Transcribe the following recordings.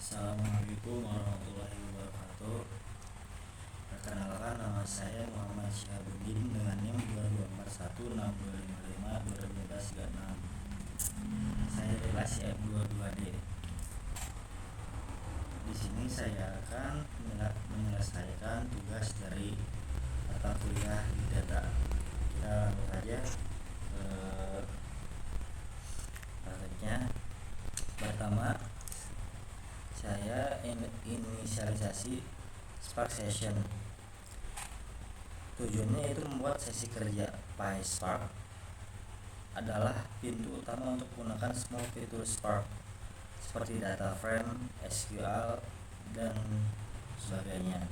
Assalamualaikum warahmatullahi wabarakatuh. Perkenalkan, nama saya Muhammad Syahabudin dengan NIM 22416255201336. Saya dari kelas F22D. Di sini saya akan menyelesaikan tugas dari mata kuliah di data. Kita langsung saja ke prakteknya. Pertama, saya inisialisasi Spark Session. Tujuannya itu membuat sesi kerja. PySpark adalah pintu utama untuk menggunakan semua fitur Spark seperti data frame, SQL, dan sebagainya.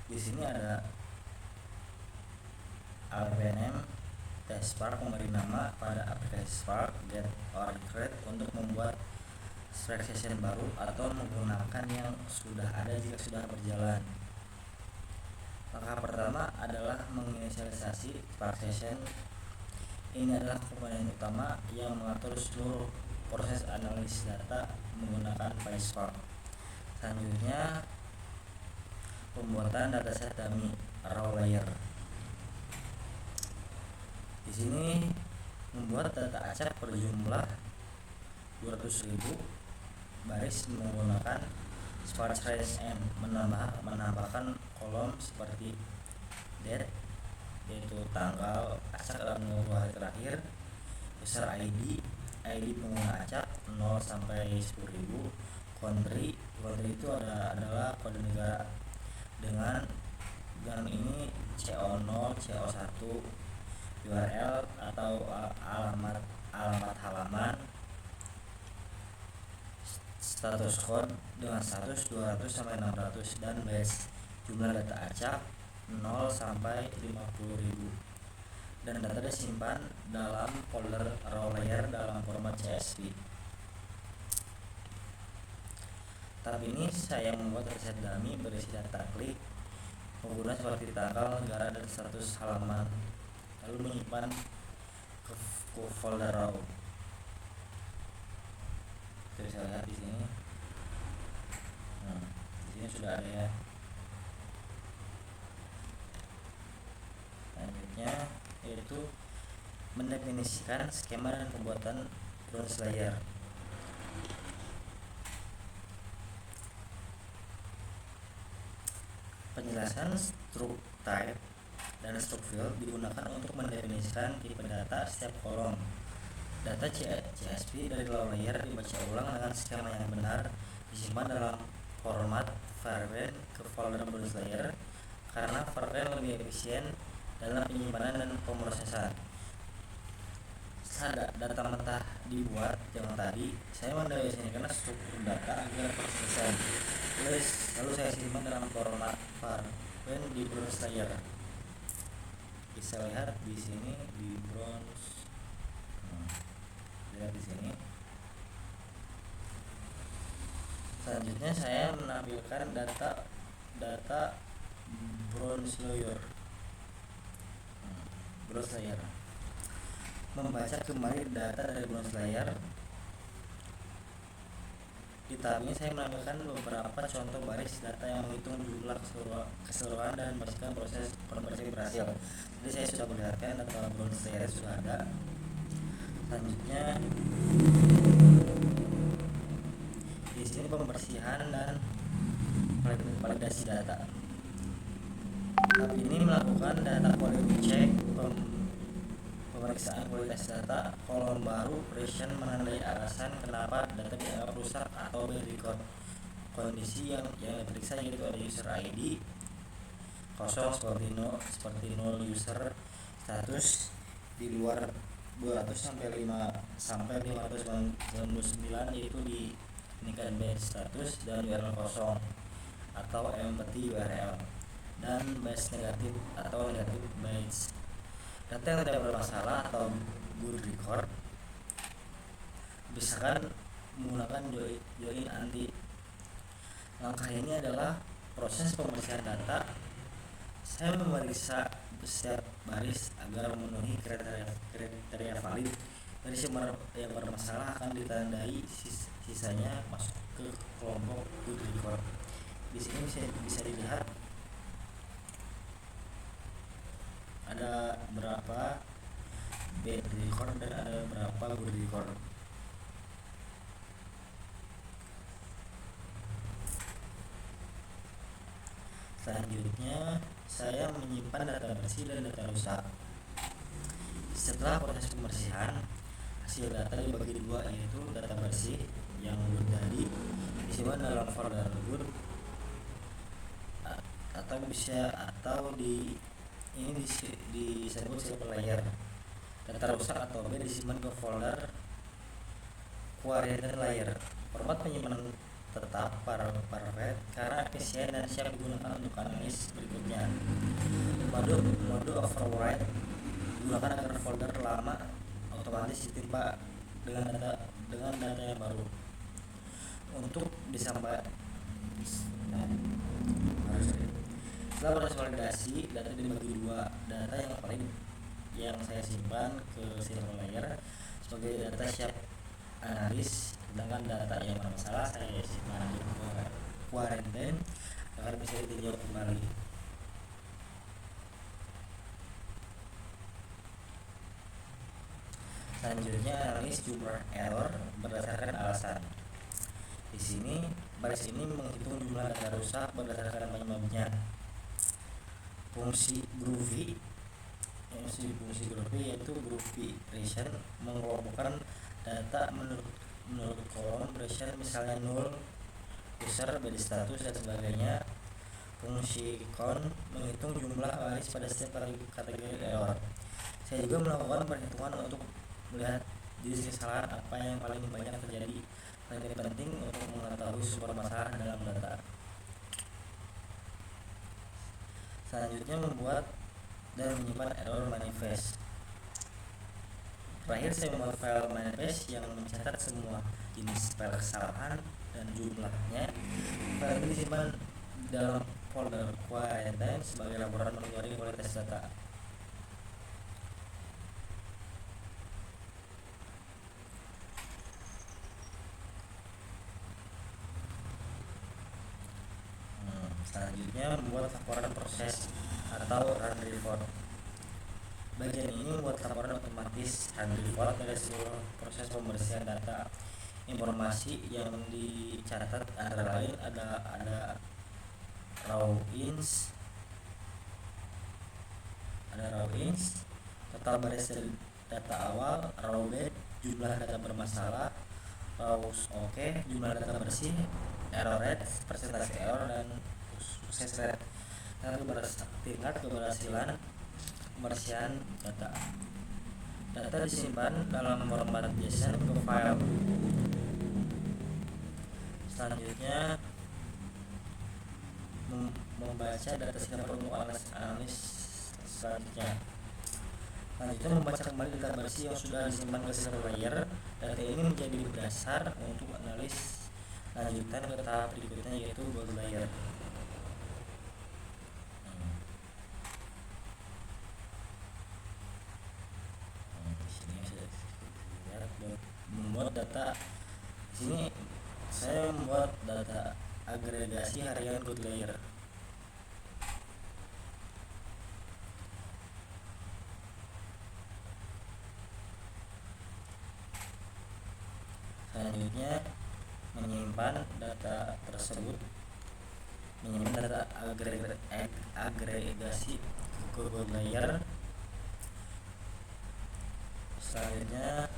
Di sini ada APNM Spark memberi nama pada aplikasi Spark Get or Create untuk membuat Spark Session baru atau menggunakan yang sudah ada jika sudah berjalan. Langkah pertama adalah menginisialisasi Spark Session. Ini adalah komponen utama yang mengatur seluruh proses analisis data menggunakan PySpark. Selanjutnya, pembuatan dataset dummy raw layer. Di sini membuat data acak berjumlah 200.000 baris menggunakan Spark Trace and menambahkan kolom seperti date, yaitu tanggal acak dalam 20 hari terakhir, user ID pengguna acak 0 sampai 10.000, country itu adalah kode negara dengan ini CO0, CO1, URL atau alamat halaman, status code dengan status 200 sampai 600, dan base jumlah data acak 0 sampai 50.000, dan data disimpan dalam folder raw layer dalam format CSV. Tahap ini saya membuat dataset dummy berisi data klik pengguna seperti tanggal, negara, dan status halaman, lalu menyimpan ke folder raw. Kita bisa lihat di sini. Di sini sudah ada ya. Selanjutnya yaitu mendefinisikan skema dan pembuatan bronze layer. Penjelasan struct type dan struct field digunakan untuk mendefinisikan tipe data setiap kolom. Data CSV dari raw layer dibaca ulang dengan skema yang benar, disimpan dalam format variable ke folder bronze layer karena variable lebih efisien dalam penyimpanan dan pemrosesan. Saat data mentah dibuat yang tadi, saya mendefinisikan struktur data agar persisten. Lalu saya simpan dalam format variable di bronze layer. Bisa lihat di sini di bronze. Lihat di sini. Selanjutnya saya menampilkan data bronze layer. Membaca kembali data dari bronze layer. Di tahap ini saya menampilkan beberapa contoh baris data yang menghitung jumlah keseluruhan dan memastikan proses konversi berhasil. Jadi saya sudah melihatkan data bronze layer sudah ada. Selanjutnya di sini pembersihan dan validasi data. Tahap ini melakukan data quality check, pemeriksaan kualitas data, kolom baru, version menandai alasan kenapa data dianggap rusak atau bad record. Kondisi yang diperiksa yaitu ada user ID kosong seperti 0 user, status di luar 200 sampai 599 yaitu diinginkan base status, dan URL kosong atau empty URL, dan base negatif atau negatif base. Data yang tidak bermasalah atau good record bisakan menggunakan join anti. Langkah ini adalah proses pembersihan data. Saya memeriksa setiap baris agar memenuhi kriteria valid dari sumber yang bermasalah akan ditandai, sisanya masuk ke kelompok good record. Di sini bisa dilihat ada berapa bad record dan ada berapa good record. Selanjutnya saya menyimpan data bersih dan data rusak. Setelah proses pembersihan, hasil data dibagi dua, yaitu data bersih yang good tadi disimpan dalam folder good atau ini disebut silver layer. Data rusak atau B disimpan ke folder quarantine layer. Format penyimpanan tetap perfect karena efisien dan siap digunakan untuk analis berikutnya. Mode override digunakan agar folder lama otomatis ditimpa dengan data yang baru. Untuk setelah proses validasi, data dibagi dua. Data yang saya simpan ke silver layer sebagai data siap analis, sedangkan data yang bermasalah saya simpan ke quarantine agar bisa ditinjau kembali. Selanjutnya analis jumlah error berdasarkan alasan. Di sini baris ini menghitung jumlah data rusak berdasarkan penyebabnya. Fungsi groovy yaitu groovy version mengelompokkan data menurut kolom version, misalnya 0 user, body status dan sebagainya. Fungsi count menghitung jumlah baris pada setiap kategori error. Saya juga melakukan perhitungan untuk melihat jenis kesalahan apa yang paling banyak terjadi. Ini penting untuk mengetahui sumber masalah dalam data. Selanjutnya membuat dan menyimpan error manifest. Terakhir saya membuat file manifest yang mencatat semua jenis file kesalahan dan jumlahnya. File ini disimpan dalam folder quarantine sebagai laporan monitoring kualitas data. Selanjutnya membuat laporan proses atau run report. Bagian ini membuat laporan otomatis run report dari seluruh proses pembersihan data. Informasi yang dicatat antara lain ada raw ins, total baris data awal, raw bed, jumlah data bermasalah, raw oke, jumlah data bersih, error rate, persentase error, dan sukses rate. Tingkat keberhasilan pembersihan data. Data disimpan dalam format JSON ke file. Selanjutnya membaca data singkat untuk analis selanjutnya. Membaca kembali data bersih yang sudah disimpan ke silver layer. Data ini menjadi dasar untuk analis lanjutan ke tahap berikutnya, yaitu gold layer. Membuat data. Di sini saya membuat data agregasi harian good layer. Selanjutnya menyimpan data tersebut, menyimpan data agregasi ke good layer. Selanjutnya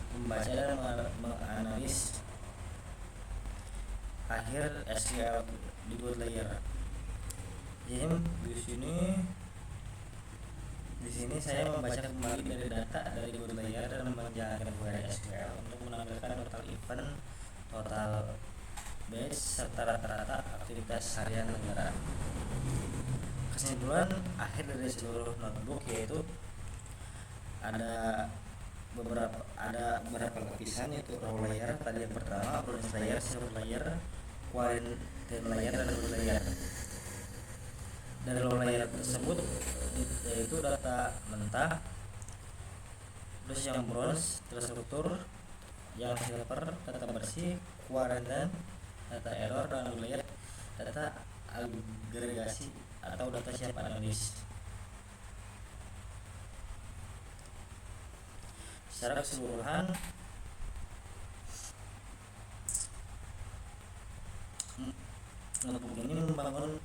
membaca dan menganalisis akhir SQL di good layer. Di sini saya membaca kembali dari data dari good layer dan menjalankan query SQL untuk menampilkan total event, total base, serta rata-rata aktivitas harian negara. Kesimpulan akhir dari seluruh notebook yaitu ada beberapa lapisan, yaitu raw layer tadi yang pertama, bronze layer, silver layer, quarantine layer, dan gold layer. Dari raw layer tersebut yaitu data mentah, Terus yang bronze terstruktur, yang silver data bersih, quarantine, data error, dan layer data agregasi atau data siap analis. Secara keseluruhan, notebook ini membangun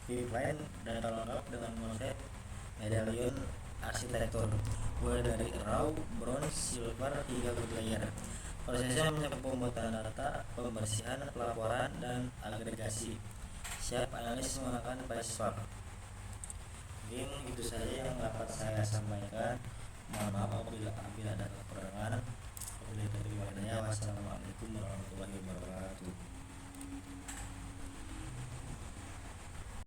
pipeline data lengkap dengan konsep medallion arsitektur, mulai dari raw, bronze, silver hingga good layer. Prosesnya mencakup pembuatan data, pembersihan, pelaporan, dan agregasi. Siap analis menggunakan PySpark. Mungkin itu saja yang dapat saya sampaikan. Mohon maaf apabila ada kekurangan. Wassalamualaikum warahmatullahi wabarakatuh.